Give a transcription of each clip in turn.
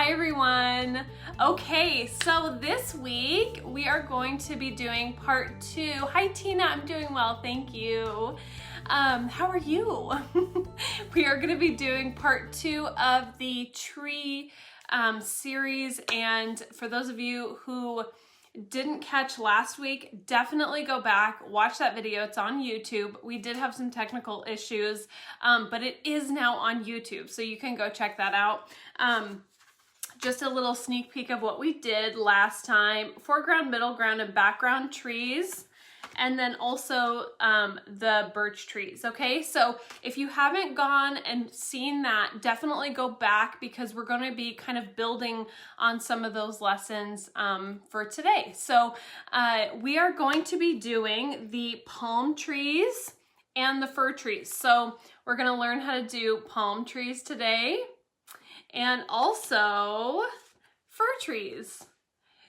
Hi everyone. Okay, so this week we are going to be doing part 2. Hi Tina, I'm doing well, thank you. How are you? We are going to be doing part 2 of the tree series, and for those of you who didn't catch last week, definitely go back, watch that video. It's on YouTube. We did have some technical issues, but it is now on YouTube, so you can go check that out. Just a little sneak peek of what we did last time: foreground, middle ground, and background trees, and then also the birch trees. Okay, so if you haven't gone and seen that, definitely go back, because we're going to be kind of building on some of those lessons for today. So we are going to be doing the palm trees and the fir trees. So we're going to learn how to do palm trees today, and also fir trees.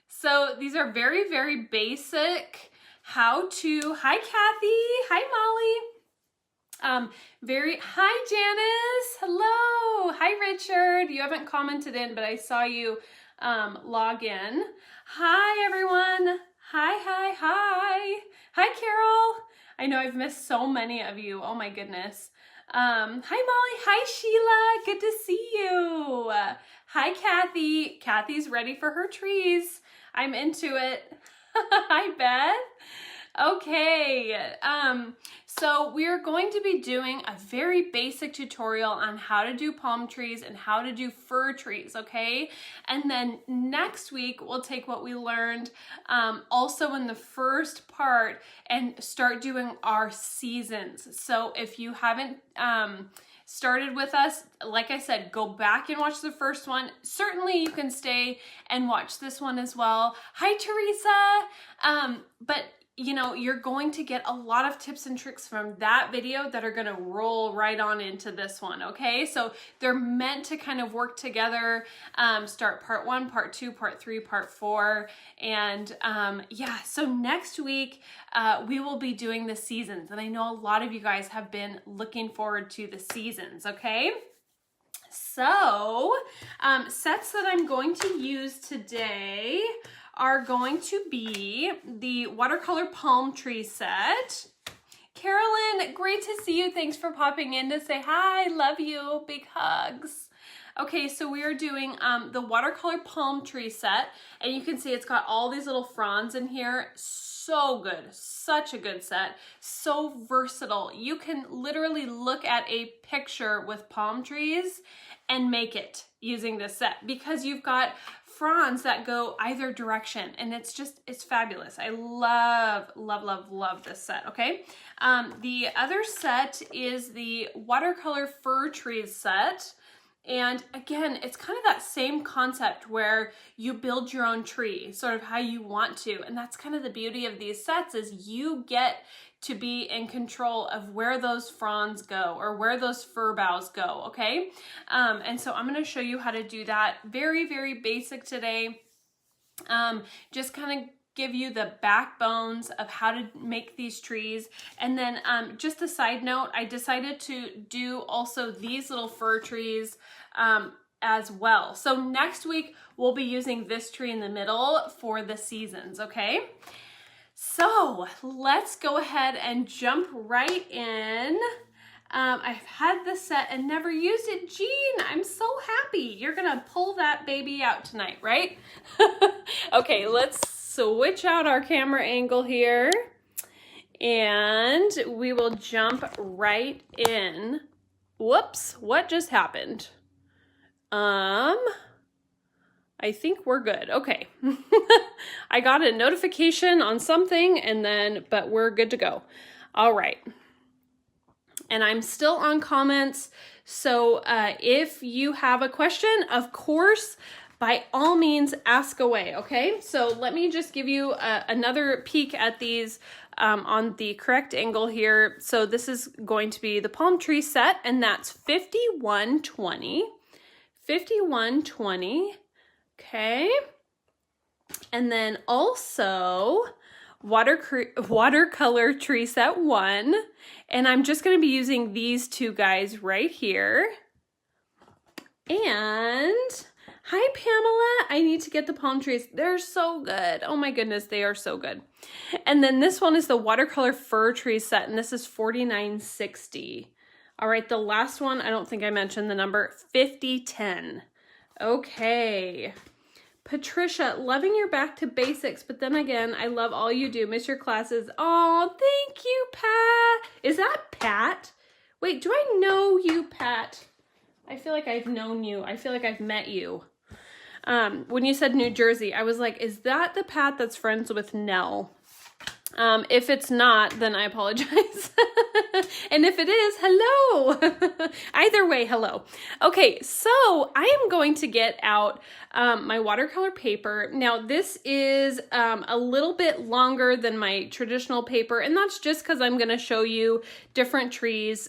So these are very, very basic how to. Hi Kathy, hi Molly. Hi Janice, hello. Hi Richard, you haven't commented in, but I saw you log in. Hi everyone, hi. Hi Carol, I know I've missed so many of you, oh my goodness. Hi Molly, hi Sheila, good to see you. Hi Kathy, Kathy's ready for her trees. I'm into it. Hi Beth. Okay, so we're going to be doing a very basic tutorial on how to do palm trees and how to do fir trees, okay? And then next week we'll take what we learned also in the first part and start doing our seasons. So if you haven't started with us, like I said, go back and watch the first one. Certainly you can stay and watch this one as well. Hi Teresa. But you know, you're going to get a lot of tips and tricks from that video that are going to roll right on into this one, okay? So they're meant to kind of work together, start part 1, part 2, part 3, part 4, and yeah, so next week we will be doing the seasons, and I know a lot of you guys have been looking forward to the seasons, okay? So sets that I'm going to use today are going to be the Watercolor Palm Tree Set. Carolyn, great to see you. Thanks for popping in to say hi. Love you. Big hugs. Okay, so we are doing the Watercolor Palm Tree Set, and you can see it's got all these little fronds in here. So good. Such a good set. So versatile. You can literally look at a picture with palm trees and make it using this set, because you've got fronds that go either direction, and it's fabulous. I love this set. Okay, the other set is the Watercolor Fir Trees Set, and again, it's kind of that same concept where you build your own tree sort of how you want to, and that's kind of the beauty of these sets, is you get to be in control of where those fronds go or where those fir boughs go, okay? And so I'm gonna show you how to do that. Very, very basic today. Just kind of give you the backbones of how to make these trees. And then just a side note, I decided to do also these little fir trees as well. So next week, we'll be using this tree in the middle for the seasons, okay? So let's go ahead and jump right in. I've had this set and never used it. Jean, I'm so happy. You're gonna pull that baby out tonight, right? Okay, let's switch out our camera angle here, and we will jump right in. Whoops, what just happened? I think we're good. Okay. I got a notification on something, but we're good to go. All right. And I'm still on comments. So if you have a question, of course, by all means, ask away. Okay. So let me just give you another peek at these on the correct angle here. So this is going to be the palm tree set, and that's 5120. 5120. Okay, and then also Watercolor Tree Set 1, and I'm just going to be using these two guys right here. And Hi, Pamela. I need to get the palm trees. They're so good. Oh my goodness, they are so good. And then this one is the Watercolor Fir Trees Set, and this is $49.60. All right, the last one, I don't think I mentioned the number, $50.10. Okay. Patricia, loving your back to basics, but then again, I love all you do. Miss your classes. Oh, thank you, Pat. Is that Pat? Wait, do I know you, Pat? I feel like I've known you. I feel like I've met you. When you said New Jersey, I was like, is that the Pat that's friends with Nell? If it's not, then I apologize. And if it is, hello. Either way, hello. Okay, so I am going to get out my watercolor paper. Now, this is a little bit longer than my traditional paper, and that's just because I'm going to show you different trees.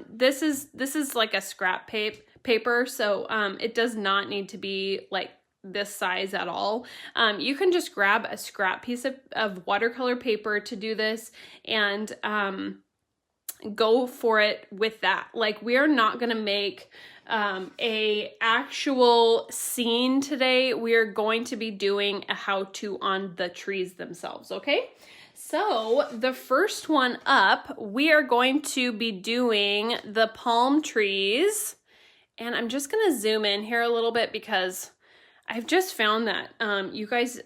This is like a scrap paper, so it does not need to be like this size at all. You can just grab a scrap piece of watercolor paper to do this and go for it with that. Like, we are not gonna make a actual scene today. We are going to be doing a how-to on the trees themselves, okay? So the first one up, we are going to be doing the palm trees. And I'm just gonna zoom in here a little bit because I've just found that you guys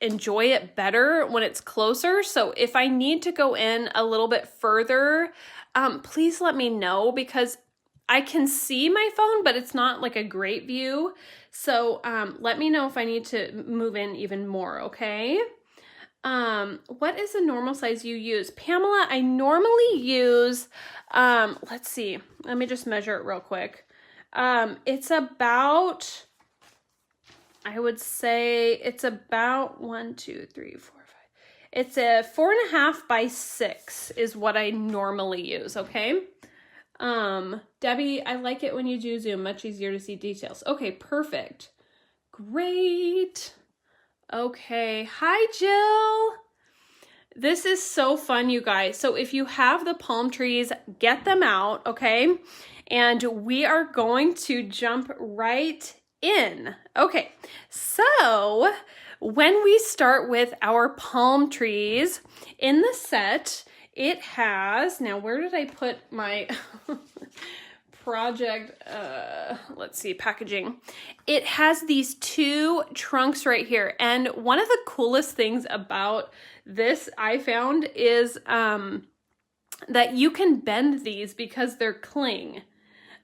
enjoy it better when it's closer. So if I need to go in a little bit further, please let me know, because I can see my phone, but it's not like a great view. So let me know if I need to move in even more, okay? What is the normal size you use? Pamela, I normally use, let's see, let me just measure it real quick. It's about, I would say it's about 1, 2, 3, 4, 5. It's a 4.5 by 6 is what I normally use, okay? Debbie, I like it when you do zoom, much easier to see details. Okay, perfect. Great. Okay, hi Jill. This is so fun, you guys. So if you have the palm trees, get them out, okay? And we are going to jump right in. Okay, so when we start with our palm trees in the set, it has, now where did I put my project, let's see, packaging. It has these 2 trunks right here. And one of the coolest things about this I found is that you can bend these because they're cling.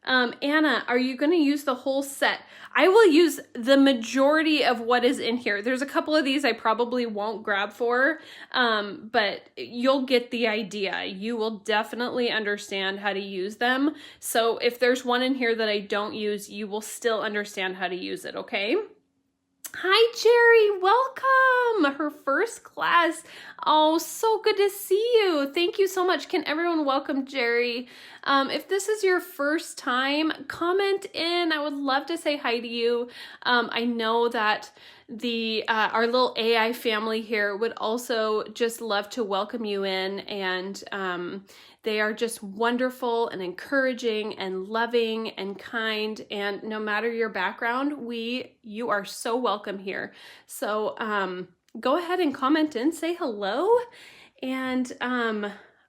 Anna, are you going to use the whole set? I will use the majority of what is in here. There's a couple of these I probably won't grab for, but you'll get the idea. You will definitely understand how to use them. So if there's one in here that I don't use, you will still understand how to use it, okay? Hi, Jerry. Welcome. Her first class. Oh, so good to see you. Thank you so much. Can everyone welcome Jerry? If this is your first time, comment in. I would love to say hi to you. I know that our little AI family here would also just love to welcome you in, and they are just wonderful and encouraging and loving and kind, and no matter your background, you are so welcome here. So go ahead and comment in, say hello, and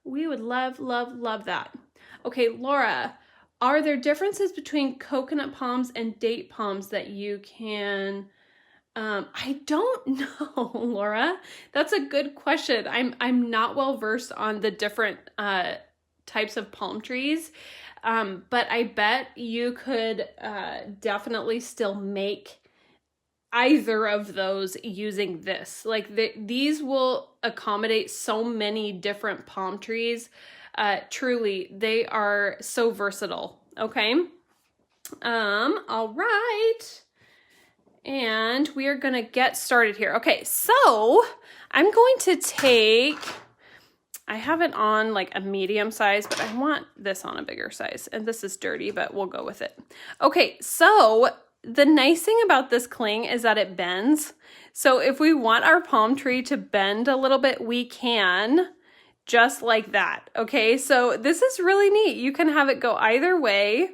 we would love, love, love that. Okay, Laura, are there differences between coconut palms and date palms that you can... I don't know, Laura. That's a good question. I'm not well versed on the different types of palm trees, but I bet you could definitely still make either of those using this. Like these will accommodate so many different palm trees. Truly, they are so versatile. Okay. All right. And we are going to get started here. Okay, so I'm going to take, I have it on like a medium size, but I want this on a bigger size. And this is dirty, but we'll go with it. Okay, so the nice thing about this cling is that it bends. So if we want our palm tree to bend a little bit, we can, just like that. Okay, so this is really neat. You can have it go either way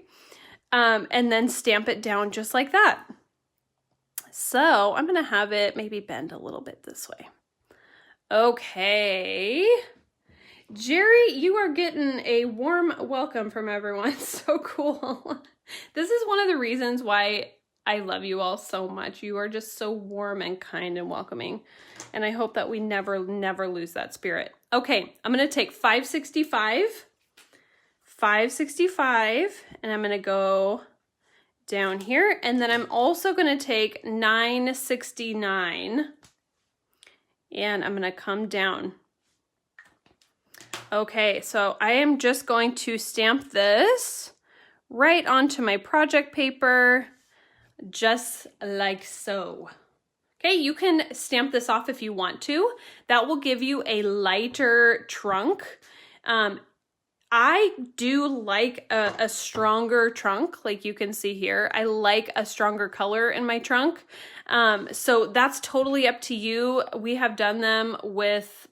and then stamp it down just like that. So I'm gonna have it maybe bend a little bit this way. Okay. Jerry, you are getting a warm welcome from everyone. So cool. This is one of the reasons why I love you all so much. You are just so warm and kind and welcoming. And I hope that we never lose that spirit. Okay, I'm gonna take 565, and I'm gonna go down here. And then I'm also gonna take 969, and I'm gonna come down. Okay, so I am just going to stamp this right onto my project paper, just like so. Okay, you can stamp this off if you want to. That will give you a lighter trunk. I do like a stronger trunk, like you can see here. I like a stronger color in my trunk. So that's totally up to you. We have done them with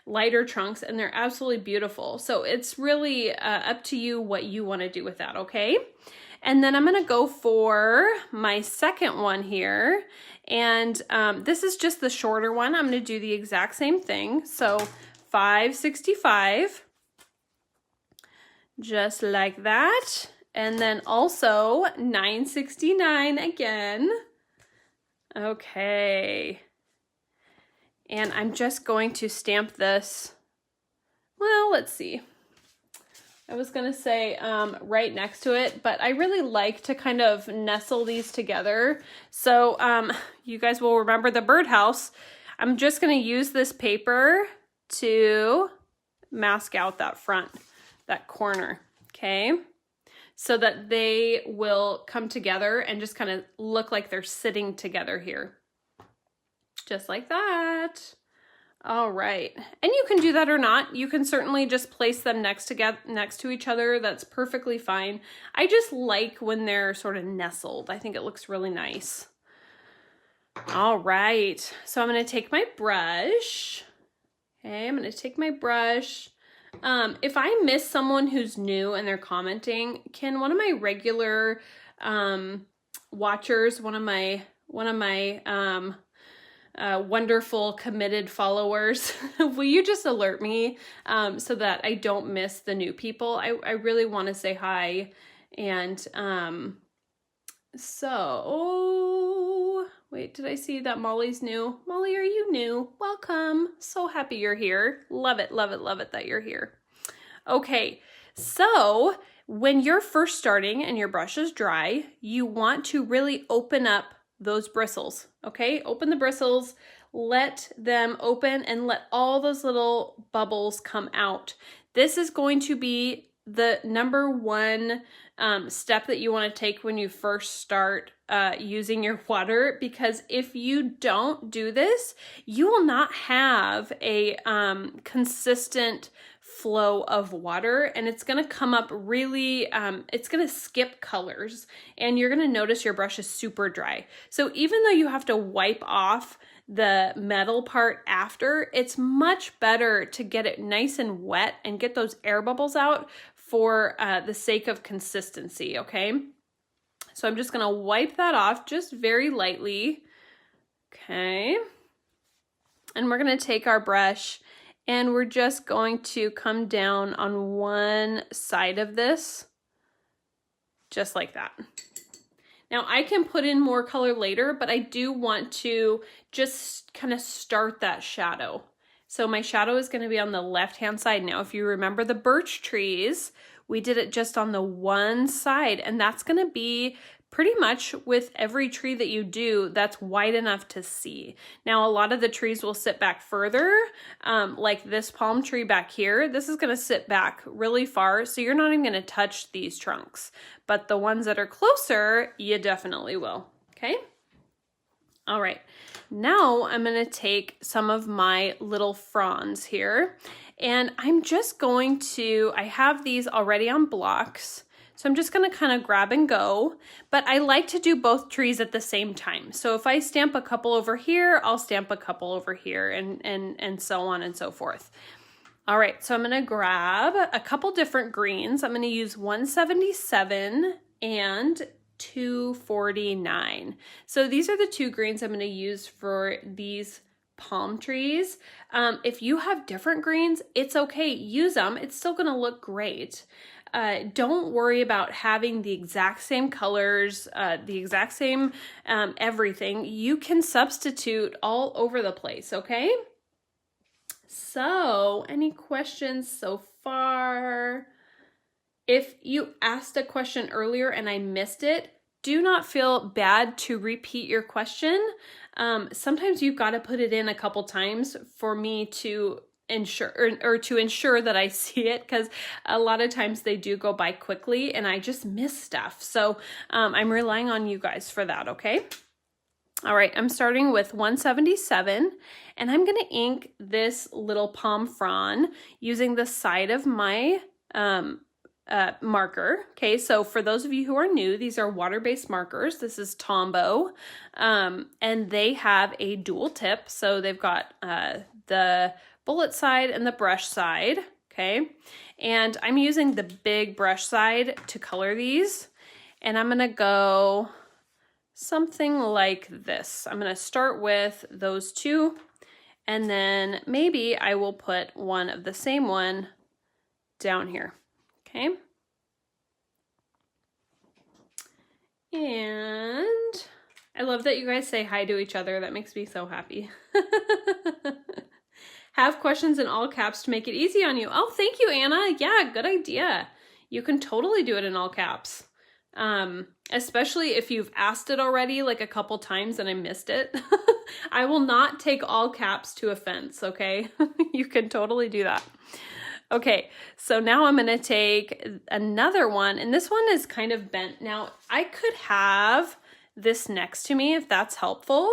lighter trunks and they're absolutely beautiful. So it's really up to you what you want to do with that, okay? And then I'm gonna go for my second one here. And this is just the shorter one. I'm gonna do the exact same thing. So 565, just like that. And then also 969 again. Okay. And I'm just going to stamp this, well, let's see. I was gonna say right next to it, but I really like to kind of nestle these together. So you guys will remember the birdhouse. I'm just gonna use this paper to mask out that front, that corner, okay? So that they will come together and just kind of look like they're sitting together here. Just like that. All right, and you can do that or not. You can certainly just place them next to each other. That's perfectly fine. I just like when they're sort of nestled. I think it looks really nice. All right, so I'm gonna take my brush. Okay, I'm gonna take my brush. If I miss someone who's new and they're commenting, can one of my regular watchers, one of my wonderful committed followers, will you just alert me so that I don't miss the new people? I really want to say hi. And so wait, did I see that Molly's new? Molly, are you new? Welcome. So happy you're here. Love it, love it, love it that you're here. Okay, so when you're first starting and your brush is dry, you want to really open up those bristles, okay? Open the bristles, let them open and let all those little bubbles come out. This is going to be the number one step that you want to take when you first start using your water, because if you don't do this, you will not have a consistent flow of water, and it's going to come up really, it's going to skip colors, and you're going to notice your brush is super dry. So even though you have to wipe off the metal part after, it's much better to get it nice and wet and get those air bubbles out for the sake of consistency, okay? So I'm just going to wipe that off just very lightly, okay? And we're going to take our brush and we're just going to come down on one side of this, just like that. Now I can put in more color later, but I do want to just kind of start that shadow. So my shadow is going to be on the left-hand side. Now, if you remember the birch trees, we did it just on the one side, and that's going to be pretty much with every tree that you do that's wide enough to see. Now, a lot of the trees will sit back further, like this palm tree back here. This is going to sit back really far, so you're not even going to touch these trunks. But the ones that are closer, you definitely will, okay? All right, now I'm going to take some of my little fronds here, and I'm just going to, I have these already on blocks, so I'm just going to kind of grab and go, but I like to do both trees at the same time. So if I stamp a couple over here, I'll stamp a couple over here, and so on and so forth. All right, so I'm going to grab a couple different greens. I'm going to use 177 and $2.49. So these are the two greens I'm going to use for these palm trees. If you have different greens, it's okay. Use them. It's still going to look great. Don't worry about having the exact same colors, the exact same everything. You can substitute all over the place, okay? So, any questions so far? If you asked a question earlier and I missed it, do not feel bad to repeat your question. Sometimes you've got to put it in a couple times for me to ensure or to ensure that I see it, because a lot of times they do go by quickly and I just miss stuff. So I'm relying on you guys for that, okay? All right, I'm starting with 177 and I'm gonna ink this little palm frond using the side of my marker. Okay, so for those of you who are new, these are water-based markers. This is Tombow, and they have a dual tip. So they've got the bullet side and the brush side, okay? And I'm using the big brush side to color these, and I'm gonna go something like this. I'm gonna start with those two, and then maybe I will put one of the same one down here, okay? And I love that you guys say hi to each other. That makes me so happy. Have questions in all caps to make it easy on you. Oh, thank you, Anna. Yeah, good idea. You can totally do it in all caps. Especially if you've asked it already like a couple times and I missed it. I will not take all caps to offense, okay? You can totally do that. Okay, so now I'm gonna take another one, and this one is kind of bent. Now, I could have this next to me if that's helpful.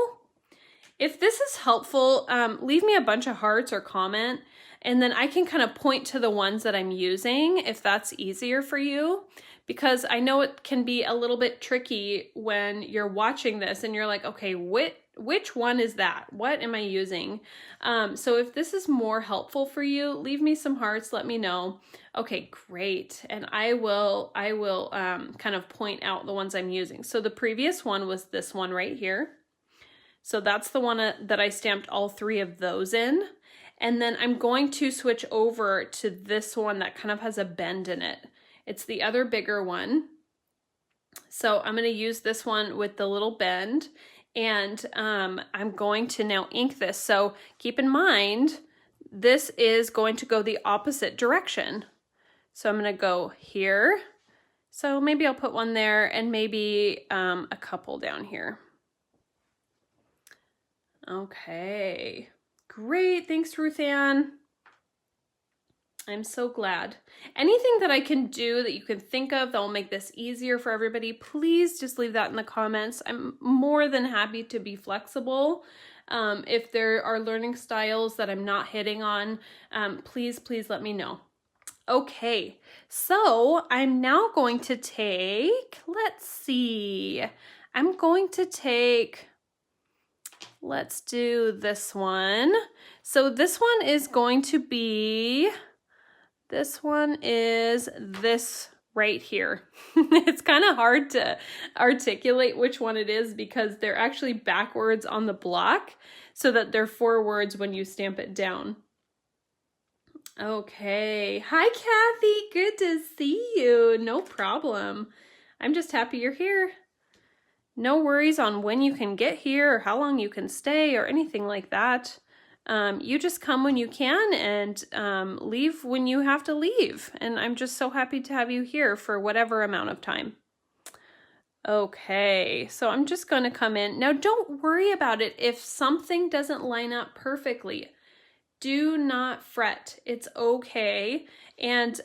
If this is helpful, leave me a bunch of hearts or comment, and then I can kind of point to the ones that I'm using if that's easier for you, because I know it can be a little bit tricky when you're watching this and you're like, okay, which one is that? What am I using? So if this is more helpful for you, leave me some hearts, let me know. Okay, great. And I will kind of point out the ones I'm using. So the previous one was this one right here. So that's the one that I stamped all three of those in. And then I'm going to switch over to this one that kind of has a bend in it. It's the other bigger one. So I'm going to use this one with the little bend, and I'm going to now ink this. So keep in mind, this is going to go the opposite direction. So I'm going to go here. So maybe I'll put one there and maybe a couple down here. Okay, great. Thanks, Ruth Ann. I'm so glad. Anything that I can do that you can think of that will make this easier for everybody, please just leave that in the comments. I'm more than happy to be flexible. If there are learning styles that I'm not hitting on, please let me know. Okay, so I'm now going to take, let's see, I'm going to take, let's do this one. So this one is going to be, this one is this right here. It's kind of hard to articulate which one it is because they're actually backwards on the block so that they're forwards when you stamp it down. Okay. Hi, Kathy. Good to see you. No problem. I'm just happy you're here. No worries on when you can get here or how long you can stay or anything like that. You just come when you can and leave when you have to leave. And I'm just so happy to have you here for whatever amount of time. Okay, so I'm just going to come in. Now, don't worry about it if something doesn't line up perfectly. Do not fret. It's okay. And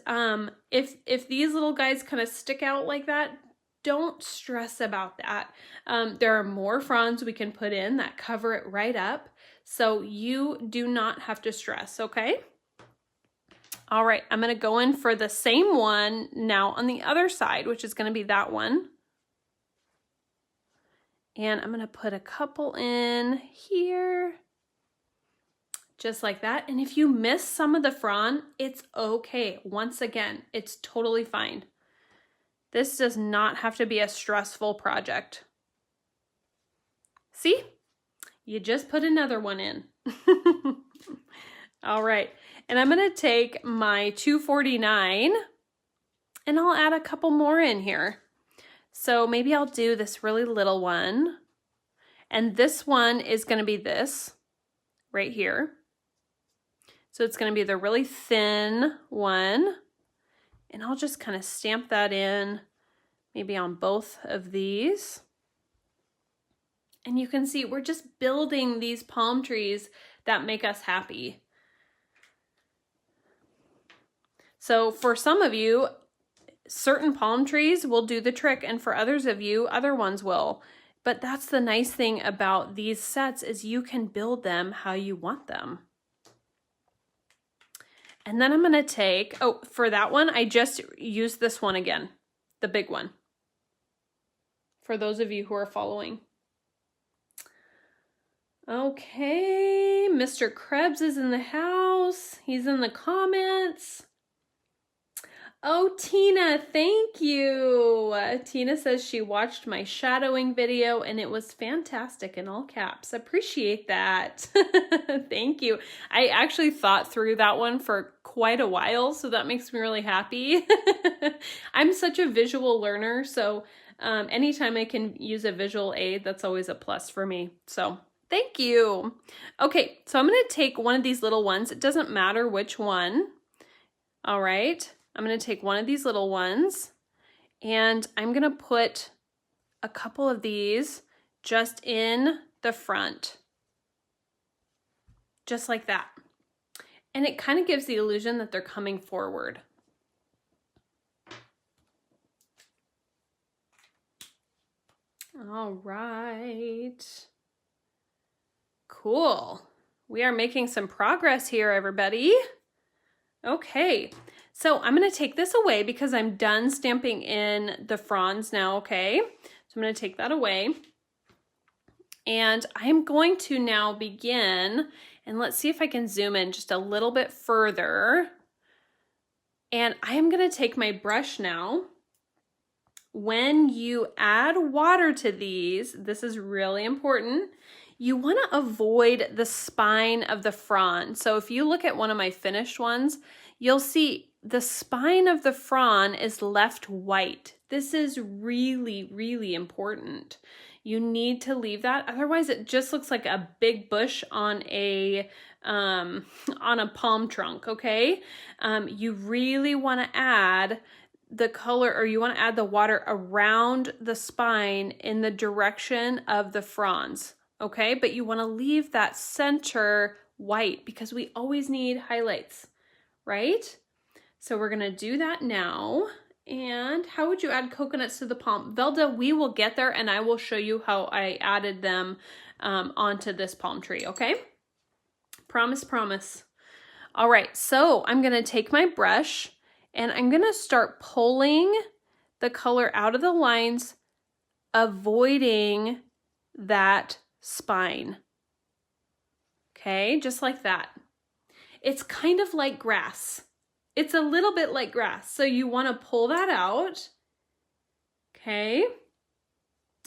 if these little guys kind of stick out like that, don't stress about that. There are more fronds we can put in that cover it right up. So you do not have to stress, okay? All right, I'm gonna go in for the same one now on the other side, which is gonna be that one. And I'm gonna put a couple in here, just like that. And if you miss some of the frond, it's okay. Once again, it's totally fine. This does not have to be a stressful project. See? You just put another one in. All right, and I'm gonna take my 249 and I'll add a couple more in here. So maybe I'll do this really little one. And this one is gonna be this right here. So it's gonna be the really thin one. And I'll just kind of stamp that in, maybe on both of these. And you can see we're just building these palm trees that make us happy. So for some of you, certain palm trees will do the trick, and for others of you, other ones will. But that's the nice thing about these sets is you can build them how you want them. And then I'm gonna take, oh, for that one, I just used this one again, the big one, for those of you who are following. Okay, Mr. Krebs is in the house. He's in the comments. Oh, Tina, thank you. Tina says she watched my shadowing video and it was fantastic in all caps. Appreciate that. Thank you. I actually thought through that one for quite a while, so that makes me really happy. I'm such a visual learner, so anytime I can use a visual aid, that's always a plus for me. So thank you. Okay, so I'm going to take one of these little ones. It doesn't matter which one. All right. I'm going to take one of these little ones and I'm going to put a couple of these just in the front, just like that. And it kind of gives the illusion that they're coming forward. All right. Cool. We are making some progress here, everybody. Okay. So I'm going to take this away because I'm done stamping in the fronds now, okay? So I'm going to take that away. And I'm going to now begin, and let's see if I can zoom in just a little bit further. And I'm going to take my brush now. When you add water to these, this is really important, you want to avoid the spine of the frond. So if you look at one of my finished ones, you'll see the spine of the frond is left white. This is really, really important. You need to leave that. Otherwise, it just looks like a big bush on a palm trunk, okay? You really want to add the color, or you want to add the water around the spine in the direction of the fronds, okay? But you want to leave that center white because we always need highlights, right? So we're going to do that now. And how would you add coconuts to the palm? Velda, we will get there and I will show you how I added them onto this palm tree, okay? Promise, promise. All right, so I'm going to take my brush and I'm going to start pulling the color out of the lines, avoiding that spine. Okay, just like that. It's kind of like grass. It's a little bit like grass. So you want to pull that out. Okay.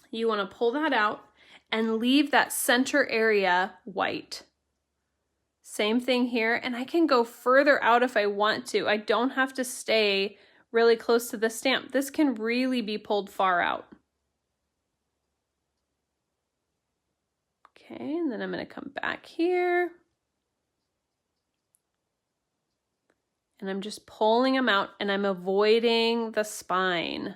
You want to pull that out and leave that center area white. Same thing here. And I can go further out if I want to. I don't have to stay really close to the stamp. This can really be pulled far out. Okay, and then I'm going to come back here. And I'm just pulling them out and I'm avoiding the spine.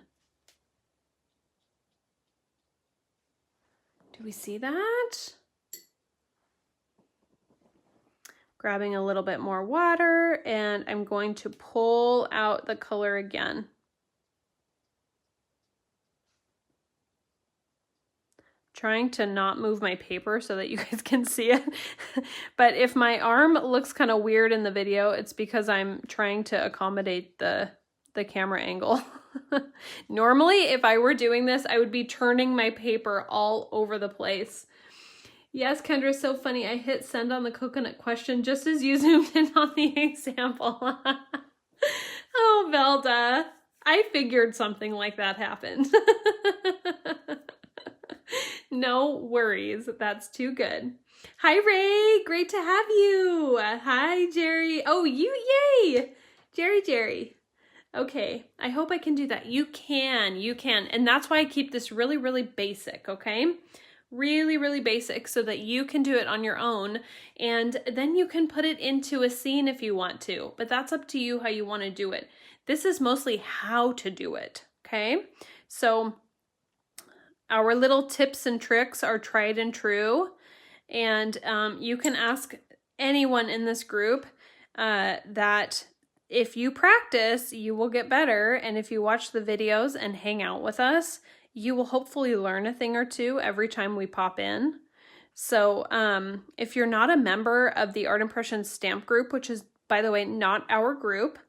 Do we see that? Grabbing a little bit more water and I'm going to pull out the color again. Trying to not move my paper so that you guys can see it. But if my arm looks kind of weird in the video, it's because I'm trying to accommodate the camera angle. Normally, if I were doing this, I would be turning my paper all over the place. Yes, Kendra, so funny. I hit send on the coconut question just as you zoomed in on the example. Oh, Velda. I I figured something like that happened. No worries. That's too good. Hi, Ray. Great to have you. Hi, Jerry. Oh, yay. Jerry. Okay, I hope I can do that. You can. And that's why I keep this really, really basic, okay? Really, really basic so that you can do it on your own. And then you can put it into a scene if you want to, but that's up to you how you want to do it. This is mostly how to do it, okay? So our little tips and tricks are tried and true. And you can ask anyone in this group that if you practice, you will get better. And if you watch the videos and hang out with us, you will hopefully learn a thing or two every time we pop in. So if you're not a member of the Art Impressions stamp group, which is, by the way, not our group,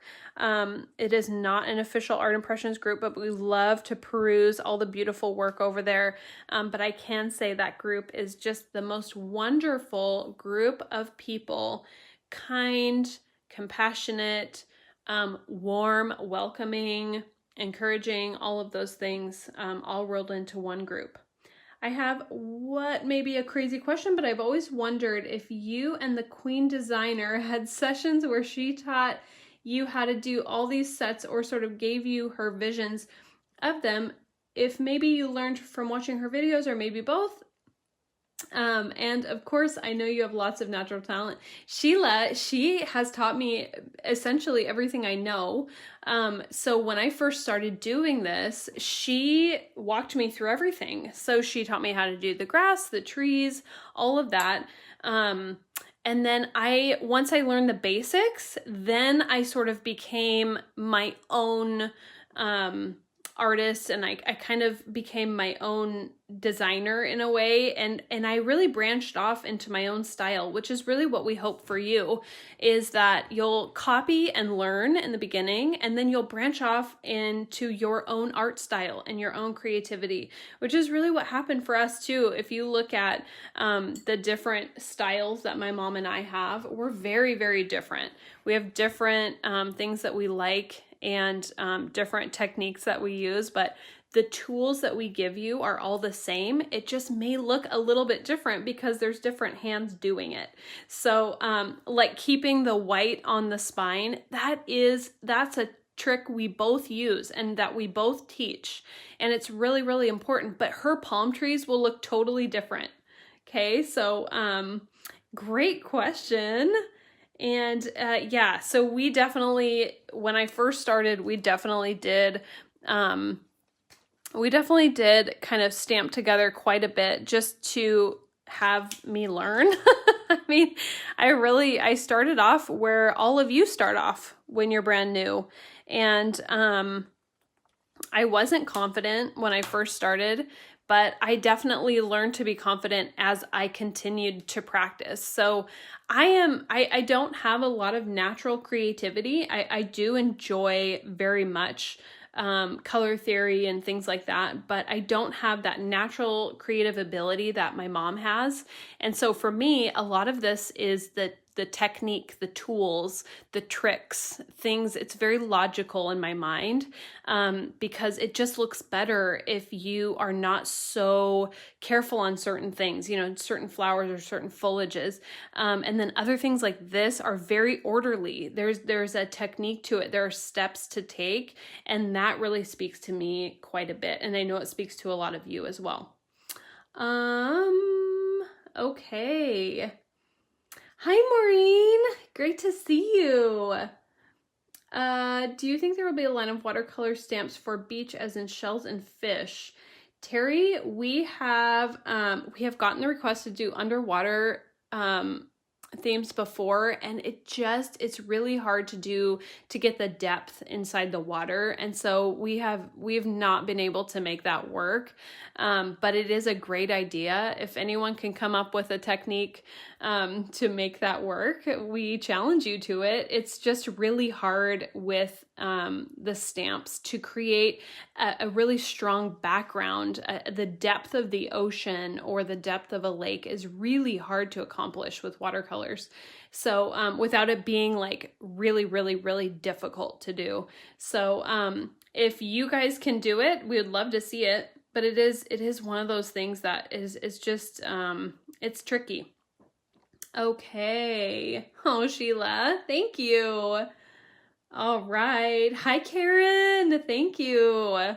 it is not an official Art Impressions group, but we love to peruse all the beautiful work over there. But I can say that group is just the most wonderful group of people, kind, compassionate, warm, welcoming, encouraging, all of those things, all rolled into one group. I have what may be a crazy question, but I've always wondered if you and the Queen designer had sessions where she taught you how to do all these sets or sort of gave you her visions of them, if maybe you learned from watching her videos or maybe both. And of course, I know you have lots of natural talent. Sheila, she has taught me essentially everything I know. So when I first started doing this, she walked me through everything. So she taught me how to do the grass, the trees, all of that. And then once I learned the basics, then I sort of became my own, artist, and I kind of became my own designer in a way, and I really branched off into my own style, which is really what we hope for you, is that you'll copy and learn in the beginning, and then you'll branch off into your own art style and your own creativity, which is really what happened for us too. If you look at the different styles that my mom and I have, we're very, very different. We have different things that we like and different techniques that we use, but the tools that we give you are all the same. It just may look a little bit different because there's different hands doing it. So like keeping the white on the spine, that's a trick we both use and that we both teach. And it's really, really important, but her palm trees will look totally different. Okay, so great question. And yeah, so we definitely, when I first started, we definitely did kind of stamp together quite a bit just to have me learn. I mean, I started off where all of you start off when you're brand new. And I wasn't confident when I first started, but I definitely learned to be confident as I continued to practice. So I don't have a lot of natural creativity. I do enjoy very much color theory and things like that, but I don't have that natural creative ability that my mom has. And so for me, a lot of this is the technique, the tools, the tricks, things. It's very logical in my mind because it just looks better if you are not so careful on certain things, certain flowers or certain foliages. And then other things like this are very orderly. There's a technique to it. There are steps to take, and that really speaks to me quite a bit. And I know it speaks to a lot of you as well. Okay. Hi, Maureen. Great to see you. Do you think there will be a line of watercolor stamps for beach as in shells and fish? Terry, we have gotten the request to do underwater themes before, and it's really hard to get the depth inside the water, and so we have not been able to make that work, but it is a great idea. If anyone can come up with a technique to make that work, we challenge you to it. It's just really hard with the stamps to create a really strong background. The depth of the ocean or the depth of a lake is really hard to accomplish with watercolor colors. So without it being like really, really, really difficult to do. So if you guys can do it, we would love to see it. But it is one of those things that is just, it's tricky. Okay. Oh, Sheila, thank you. All right. Hi, Karen. Thank you.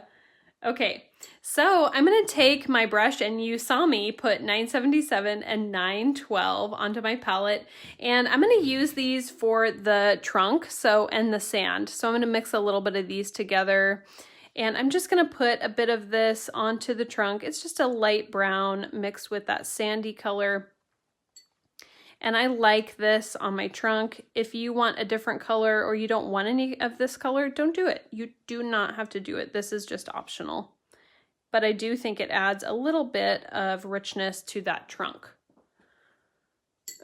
Okay, so I'm going to take my brush, and you saw me put 977 and 912 onto my palette, and I'm going to use these for the trunk and the sand. So I'm going to mix a little bit of these together, and I'm just going to put a bit of this onto the trunk. It's just a light brown mixed with that sandy color. And I like this on my trunk. If you want a different color or you don't want any of this color, don't do it. You do not have to do it. This is just optional. But I do think it adds a little bit of richness to that trunk.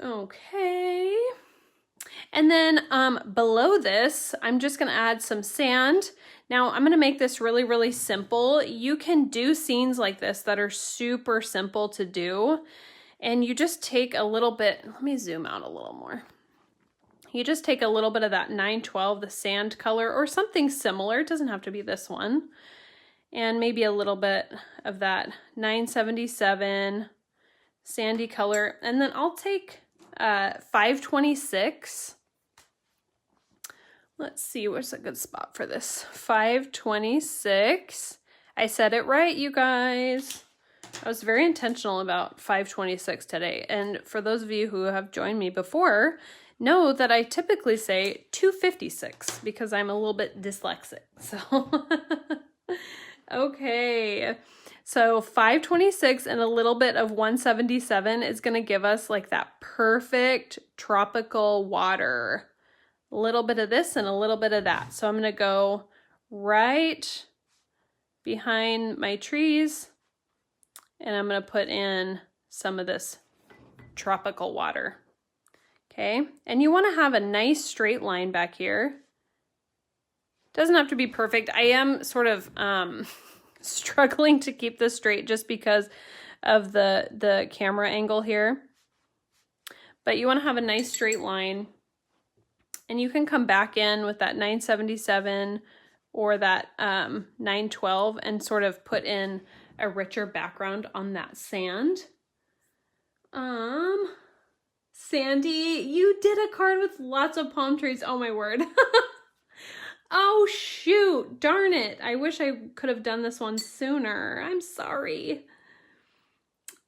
Okay. And then below this, I'm just gonna add some sand. Now I'm gonna make this really, really simple. You can do scenes like this that are super simple to do. And you just take a little bit, let me zoom out a little more. You just take a little bit of that 912, the sand color, or something similar. It doesn't have to be this one. And maybe a little bit of that 977 sandy color. And then I'll take 526. Let's see, where's a good spot for this? 526. I said it right, you guys. I was very intentional about 526 today. And for those of you who have joined me before, know that I typically say 256 because I'm a little bit dyslexic. So, okay. So 526 and a little bit of 177 is going to give us like that perfect tropical water. A little bit of this and a little bit of that. So I'm going to go right behind my trees. And I'm going to put in some of this tropical water. Okay, and you want to have a nice straight line back here. Doesn't have to be perfect. I am sort of struggling to keep this straight just because of the camera angle here. But you want to have a nice straight line. And you can come back in with that 977 or that 912 and sort of put in a richer background on that sand. Sandy, you did a card with lots of palm trees. Oh my word. Oh shoot, darn it. I wish I could have done this one sooner. I'm sorry.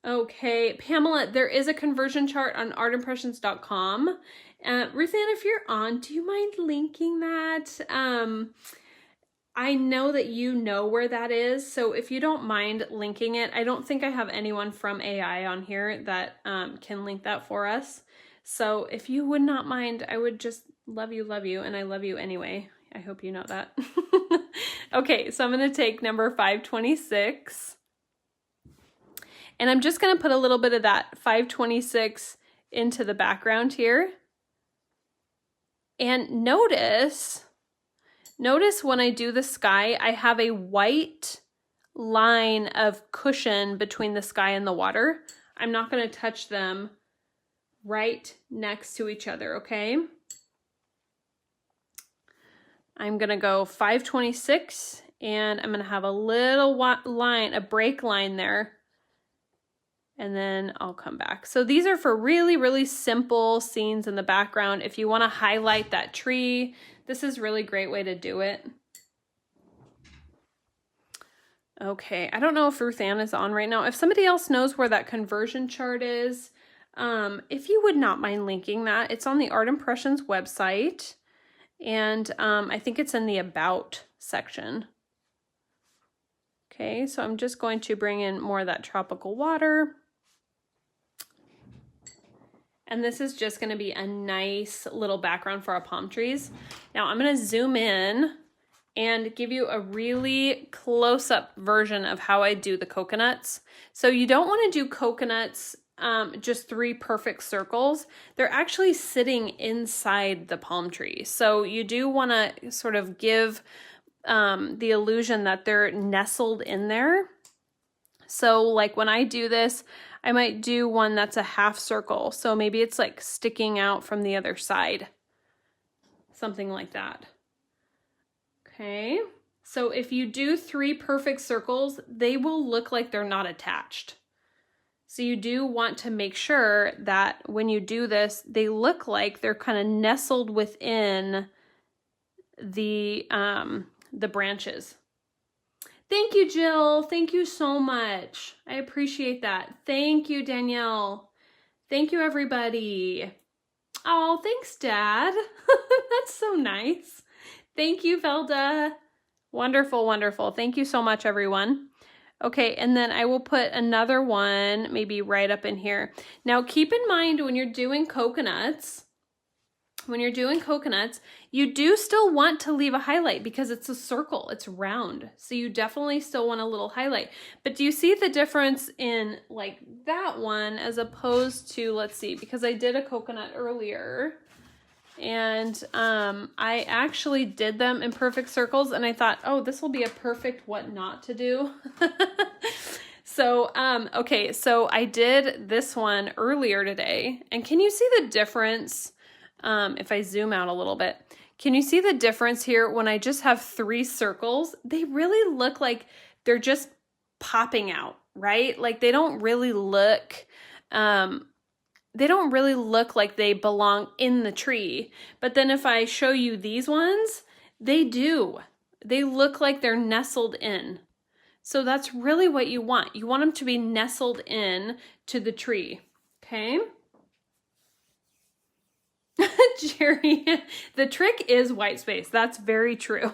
Okay, Pamela, there is a conversion chart on artimpressions.com. Ruth Ann, if you're on, do you mind linking that? I know that you know where that is, so if you don't mind linking it, I don't think I have anyone from AI on here that can link that for us. So if you would not mind, I would just love you, and I love you anyway. I hope you know that. Okay, so I'm going to take number 526, and I'm just going to put a little bit of that 526 into the background here. And notice when I do the sky, I have a white line of cushion between the sky and the water. I'm not going to touch them right next to each other, okay? I'm going to go 526, and I'm going to have a little line, a break line there, and then I'll come back. So these are for really, really simple scenes in the background. If you want to highlight that tree, this is a really great way to do it. Okay, I don't know if Ruth Ann is on right now. If somebody else knows where that conversion chart is, if you would not mind linking that, it's on the Art Impressions website, and I think it's in the About section. Okay, so I'm just going to bring in more of that tropical water. And this is just going to be a nice little background for our palm trees. Now I'm going to zoom in and give you a really close-up version of how I do the coconuts. So you don't want to do coconuts just 3 perfect circles. They're actually sitting inside the palm tree. So you do want to sort of give the illusion that they're nestled in there. So like when I do this, I might do one that's a half circle. So maybe it's like sticking out from the other side. Something like that. Okay. So if you do 3 perfect circles, they will look like they're not attached. So you do want to make sure that when you do this, they look like they're kind of nestled within the branches. Thank you, Jill. Thank you so much. I appreciate that. Thank you, Danielle. Thank you, everybody. Oh, thanks, Dad. That's so nice. Thank you, Velda. Wonderful, wonderful. Thank you so much, everyone. Okay, and then I will put another one maybe right up in here. Now, keep in mind when you're doing coconuts, you do still want to leave a highlight because it's a circle, it's round. So you definitely still want a little highlight. But do you see the difference in like that one as opposed to, let's see, because I did a coconut earlier and I actually did them in perfect circles and I thought, oh, this will be a perfect what not to do. So, okay, so I did this one earlier today and can you see the difference? If I zoom out a little bit, can you see the difference here when I just have 3 circles? They really look like they're just popping out, right? Like they don't really look like they belong in the tree. But then if I show you these ones, they do. They look like they're nestled in. So that's really what you want. You want them to be nestled in to the tree, okay? Jerry, the trick is white space. That's very true.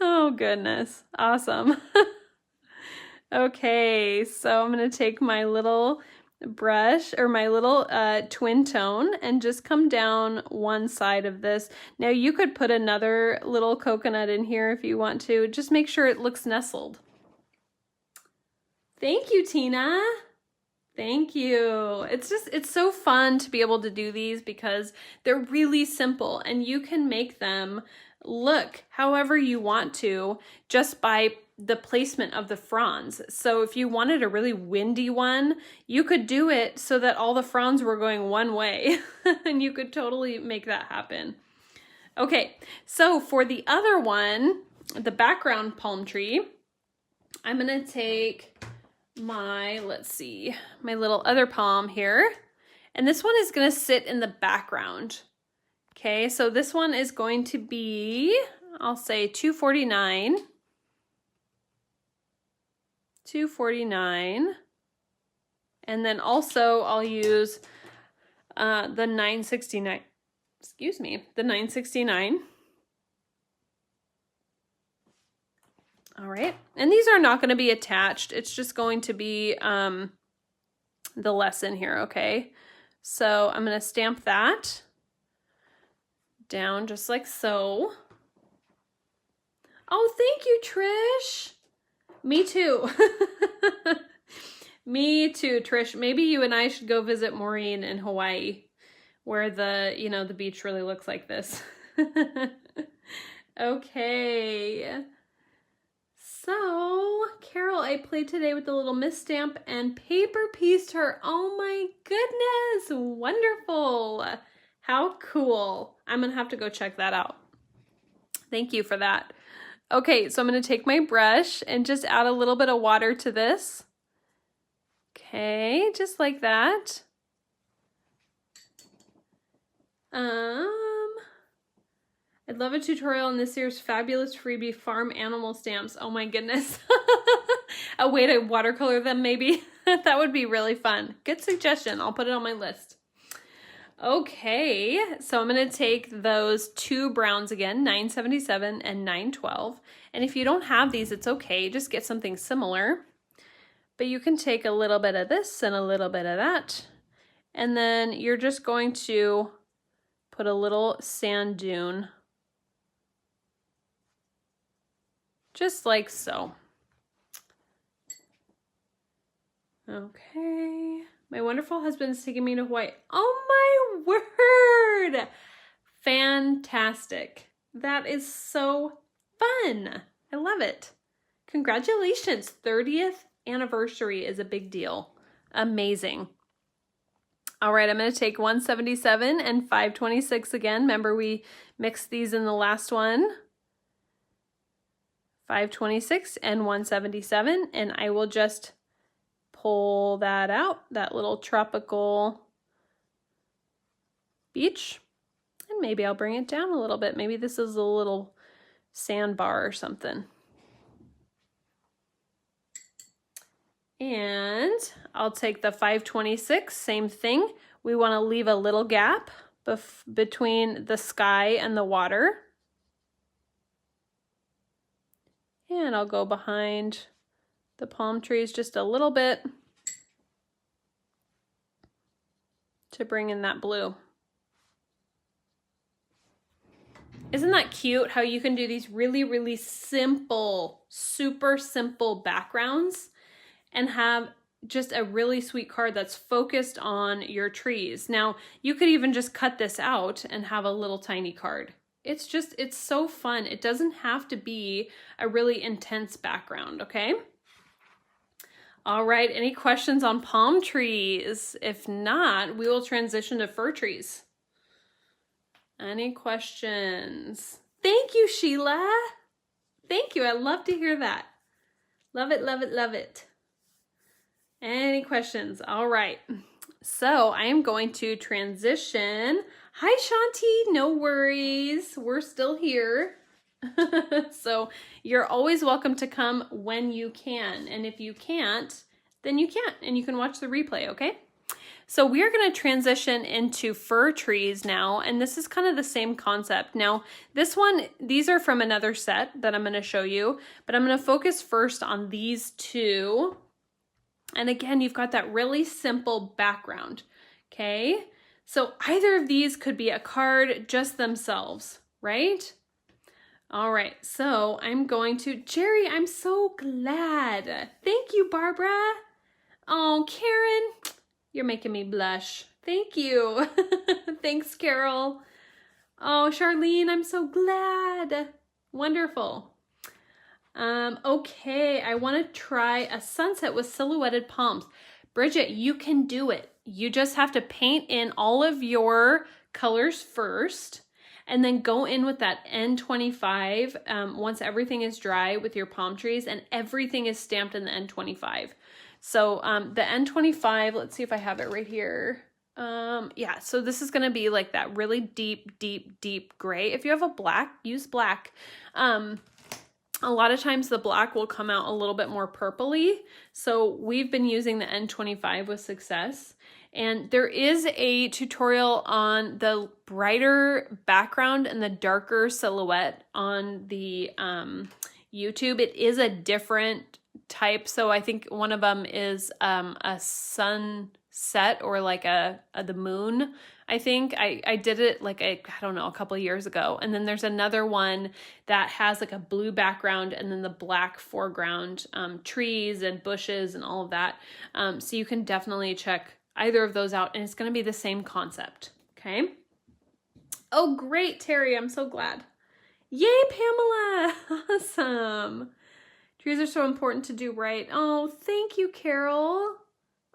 Oh, goodness. Awesome. Okay, so I'm going to take my little brush or my little twin tone and just come down one side of this. Now you could put another little coconut in here if you want to. Just make sure it looks nestled. Thank you, Tina. Thank you. It's so fun to be able to do these because they're really simple and you can make them look however you want to just by the placement of the fronds. So if you wanted a really windy one, you could do it so that all the fronds were going one way and you could totally make that happen. Okay, so for the other one, the background palm tree, I'm gonna take my, let's see, my little other palm here. And this one is going to sit in the background. Okay, so this one is going to be, I'll say 249. 249. And then also I'll use the 969. Excuse me, the 969. All right, and these are not going to be attached. It's just going to be the lesson here, okay? So I'm going to stamp that down just like so. Oh, thank you, Trish. Me too. Me too, Trish. Maybe you and I should go visit Maureen in Hawaii, where the, you know, the beach really looks like this. Okay. So, Carol, I played today with the little Miss Stamp and paper pieced her. Oh my goodness, wonderful. How cool. I'm gonna have to go check that out. Thank you for that. Okay, so I'm gonna take my brush and just add a little bit of water to this. Okay, just like that. I'd love a tutorial on this year's fabulous freebie farm animal stamps. Oh my goodness. A way to watercolor them maybe. That would be really fun. Good suggestion. I'll put it on my list. Okay, so I'm going to take those 2 browns again, 977 and 912. And if you don't have these, it's okay. Just get something similar. But you can take a little bit of this and a little bit of that. And then you're just going to put a little sand dune. Just like so. Okay. My wonderful husband's taking me to Hawaii. Oh my word! Fantastic. That is so fun. I love it. Congratulations, 30th anniversary is a big deal. Amazing. All right, I'm going to take 177 and 526 again. Remember we mixed these in the last one. 526 and 177, and I will just pull that out, that little tropical beach, and maybe I'll bring it down a little bit. Maybe this is a little sandbar or something. And I'll take the 526, same thing. We want to leave a little gap between the sky and the water. And I'll go behind the palm trees just a little bit to bring in that blue. Isn't that cute how you can do these really, really simple, super simple backgrounds and have just a really sweet card that's focused on your trees. Now, you could even just cut this out and have a little tiny card. It's so fun. It doesn't have to be a really intense background, okay? All right, any questions on palm trees? If not, we will transition to fir trees. Any questions? Thank you, Sheila. Thank you, I love to hear that. Love it, love it, love it. Any questions? All right, so I am going to transition. Hi, Shanti, no worries. We're still here. So you're always welcome to come when you can. And if you can't, then you can't, and you can watch the replay, okay? So we are going to transition into fir trees now, and this is kind of the same concept. Now, these are from another set that I'm going to show you, but I'm going to focus first on these two. And again, you've got that really simple background, okay? So either of these could be a card just themselves, right? All right, so I'm going to, Jerry, I'm so glad. Thank you, Barbara. Oh, Karen, you're making me blush. Thank you. Thanks, Carol. Oh, Charlene, I'm so glad. Wonderful. Okay, I want to try a sunset with silhouetted palms. Bridget, you can do it. You just have to paint in all of your colors first, and then go in with that N25 once everything is dry with your palm trees and everything is stamped in the N25. So the N25, let's see if I have it right here. Yeah, so this is going to be like that really deep, deep, deep gray. If you have a black, use black. A lot of times the black will come out a little bit more purpley. So we've been using the N25 with success. And there is a tutorial on the brighter background and the darker silhouette on the YouTube. It is a different type. So I think one of them is a sunset or like the moon. I think I did it like I don't know, a couple of years ago. And then there's another one that has like a blue background and then the black foreground, trees and bushes and all of that. So you can definitely check either of those out, and it's going to be the same concept. Okay. Oh, great, Terry. I'm so glad. Yay, Pamela. Awesome. Trees are so important to do right. Oh, thank you, Carol.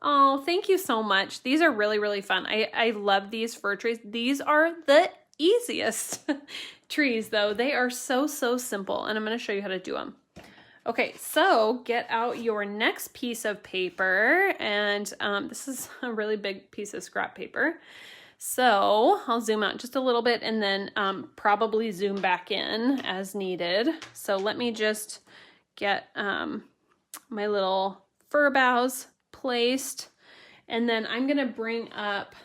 Oh, thank you so much. These are really, really fun. I love these fir trees. These are the easiest trees, though. They are so, so simple, and I'm going to show you how to do them. Okay, so get out your next piece of paper, and this is a really big piece of scrap paper. So I'll zoom out just a little bit and then probably zoom back in as needed. So let me just get my little fir boughs placed, and then I'm gonna bring up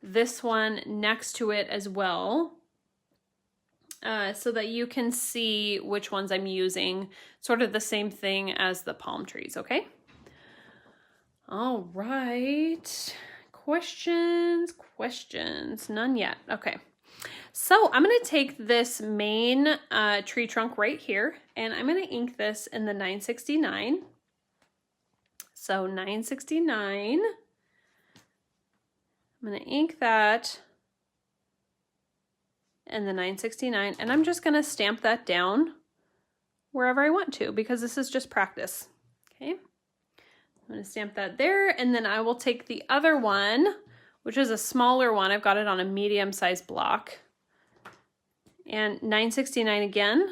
this one next to it as well, so that you can see which ones I'm using, sort of the same thing as the palm trees, okay? All right, questions? None yet, okay. So I'm gonna take this main tree trunk right here, and I'm gonna ink this in the 969. So 969, I'm gonna ink that in the 969, and I'm just gonna stamp that down wherever I want to, because this is just practice. Okay, I'm going to stamp that there, and then I will take the other one, which is a smaller one. I've got it on a medium-sized block, and 969 again,